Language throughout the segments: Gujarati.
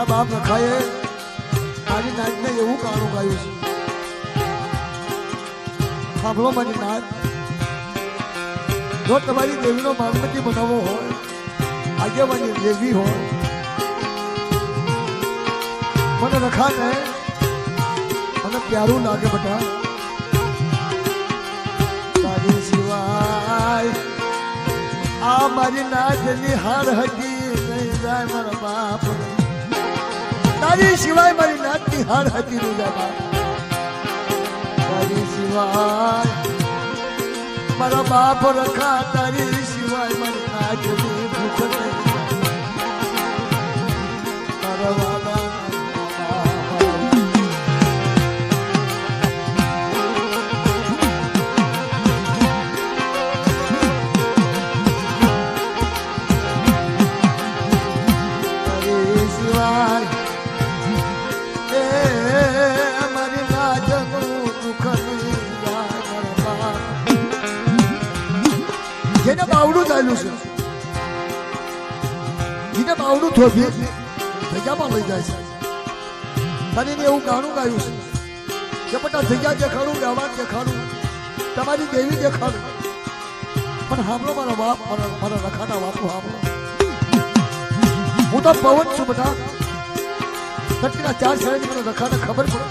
બાપ રખાએ મારી નાચને એવું ગાણું ગાયું છે. સાંભળો મારી નાચ. જો તમારી દેવીનો માનમતી બનાવવો હોય, આગેવાની લેવી હોય, મને રખાને મને પ્યારું લાગે બેટા. તારી સિવાય આ મારી નાચની હાર હતી નહીં જાય મારા બાપ. તારી સિવાય મારી નાચની હાર હતી નહીં જાય બાપ. તારી સિવાય મારા બાપ રખા. તારી સિવાય મારી નાચની ભૂખ નહીં મારા વાલા. જેને બાવડું ચાલ્યું છે, જેને બાવડું થોભી જગ્યામાં લઈ જાય છે, અને એવું ગાણું ગાયું છે કે બેટા જગ્યા દેખાડું, વ્યવહાર દેખાડું, તમારી દેવી દેખાડું, પણ સાંભળો મારા બાપ, મારા રખાના બાપુ સાંભળો. હું તો પવન છું બેટા. ધરતીના 4 શહેરની મને રખાને ખબર પડે.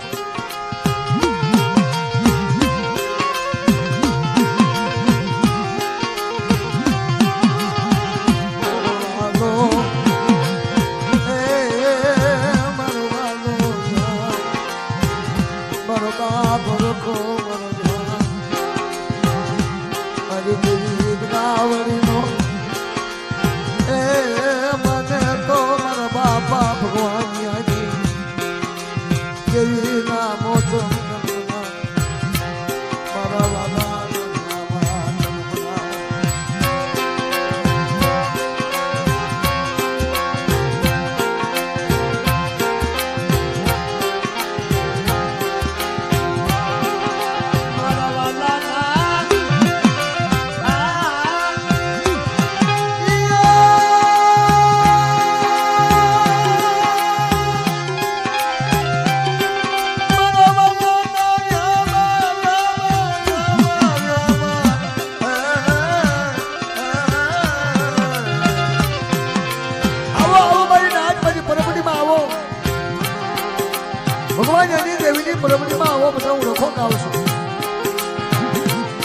ભગવાન એની દેવીની પરબડીમાં આવો બધા હું રખો ગાઉં છું.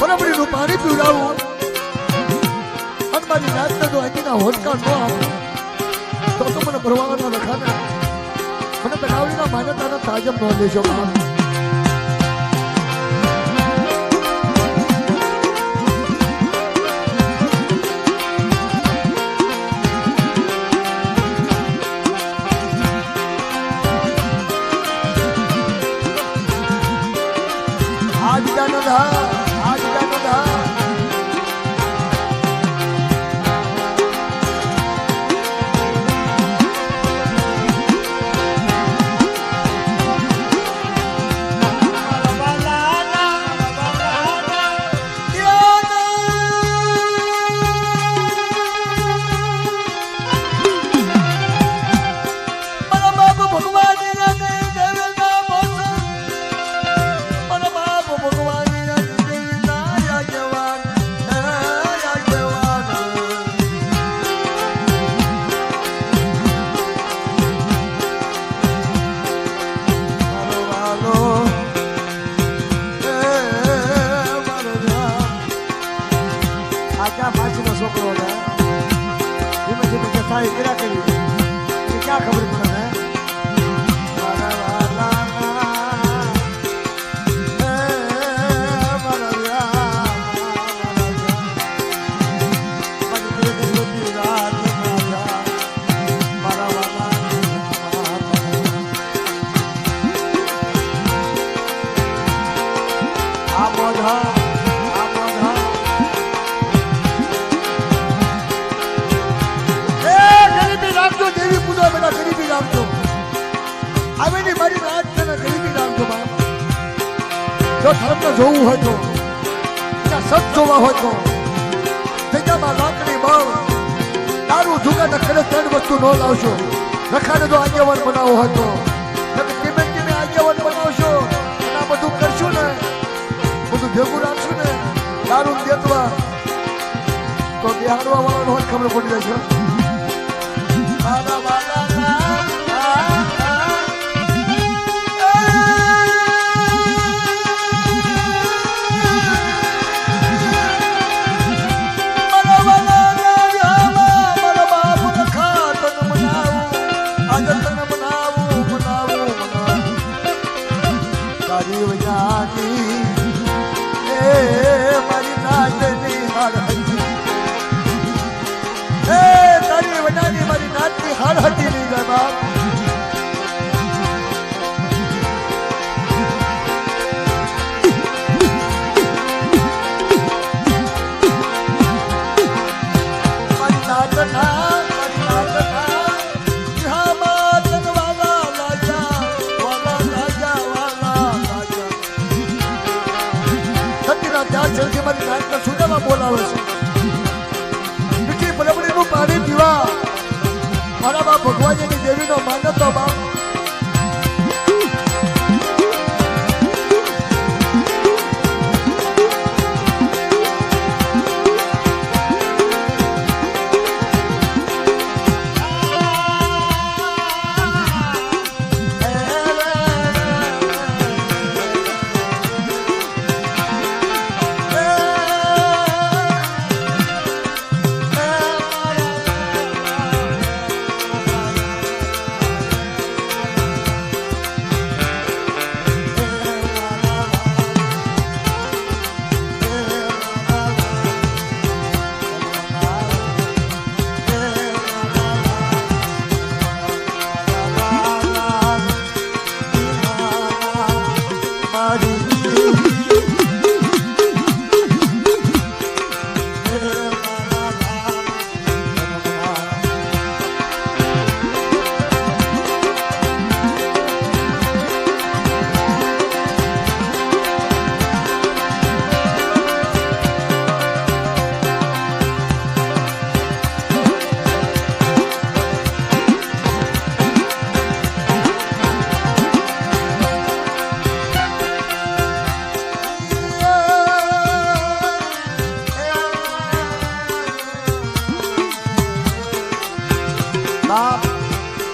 પરબડીનું પાણી પીવડાવું અને મારી નાચને જો અહીંના હોટકાર ન આપું તો મને ભરવાના રખાને મને બનાવડીના માન્યતાના તાજમ ન લેશો. क्या खबर पड़ा है जो धर्म जोव हो तो सच जोवा हो तो जगह में लाकड़ी बळ दारू जुगा न करे 3 वस्तु न लावशो રખાને તો આગેવાન બનાવો હતો ધીમે ધીમે આગેવાન બનાવશો અને આ બધું કરશું ને બધું ભેગું રાખશું ને દારૂ દેતવા તો બિહારવા વાળાનો જ ખબર પડી જશે બોલાવે છે બરાબરીનું પાણી પીવા મારા બાપ ભગવાનની દેવીનો માન્યતો બાપ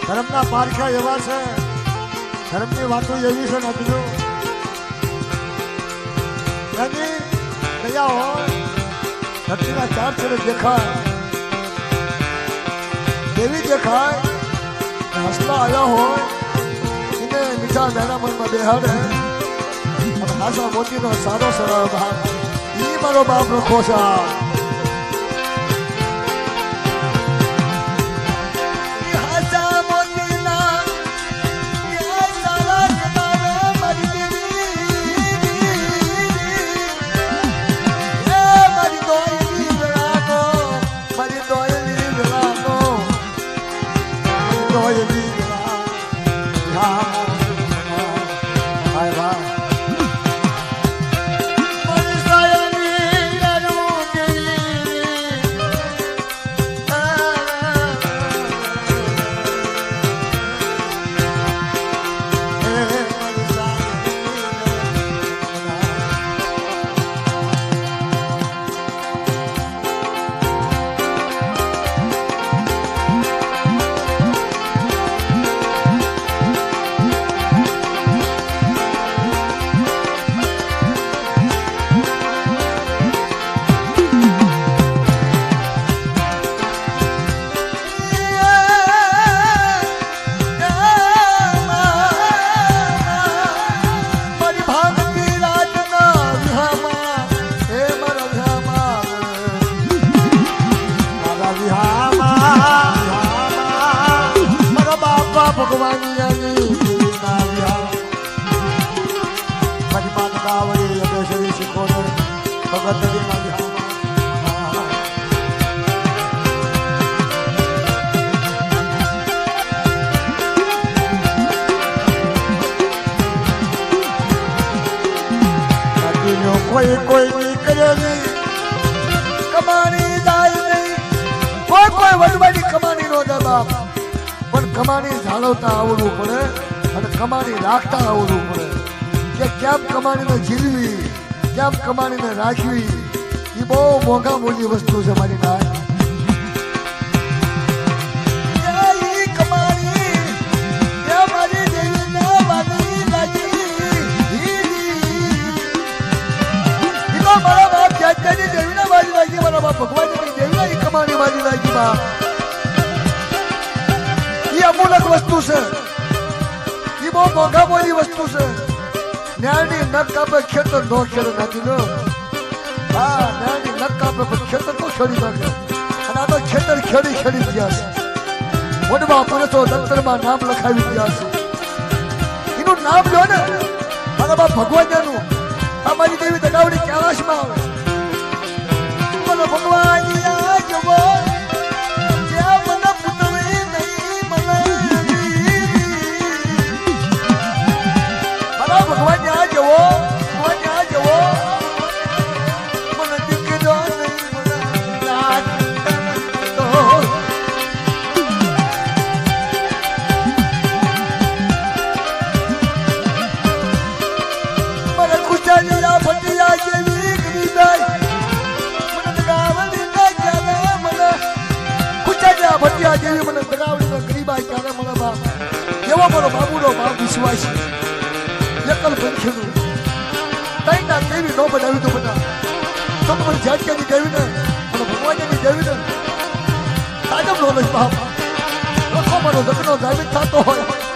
ધર્મના પારખા એવા છે ધર્મની વાતો એવી છે ને બીજું એની કયા હોય ધરતીના ચાર છેડે દેખાય એવી દેખાય હસલા આવ્યા હોય એને મીઠા નાના મનમાં બેહાડે અને હાસા મોતીનો સારો સરળ બાપ એ મારો બાપનો ખોસા કોઈ કોઈ નીકળે નહીં કમાણી જાય નહીં કોઈ કોઈ વડવાડી કમાણી નો જાય બાપ પણ કમાણી જાળવતા આવડવું પડે અને કમાણી રાખતા આવડવું પડે કે કેમ કમાણીને જીલવી કેમ કમાણીને રાખવી એ બહુ મોંઘા મૂલ્ય વસ્તુ છે મારી નાય ભગવાનની દેવી કમાણી વાળી લાગી બા એ અમૂલક વસ્તુ છે એ બહુ મોંઘા મોલી વસ્તુ છે ન્યાયની નખ કાપે ખેતર નો ખેડ નાખી લો હા ન્યાયની નખ કાપે પણ ખેતર તો ખેડી નાખે અને આ તો ખેતર ખેડી ગયા છે વડવા પરસો દફતરમાં નામ લખાવી ગયા છે એનું નામ લો ને મારા બાપ ભગવાનનું અમારી દેવી દગાવડી કૈલાશમાં આવે ભગવાન જવો જ્યાં મને પુતળી નહીં મને મારા ભગવાન ત્યાં જવો મને દીકરો નહીં મને મને ખુશાલિયા ભટિયા જેવી ગરીબાઈ ભટિયા જેવી મને દગાવડી ગરીબાઈ ક્યારે મને બાપ કેવો મારો બાબુનો બાપ વિશ્વાસ એકલ પંખીનું તઈના કેવી નો બનાવી તો બધા તો મને જાટકાની દેવી ને મને ભગવાનની દેવી ને સાજમ નો બાપ લખો મારો જગનો જામીન થતો હોય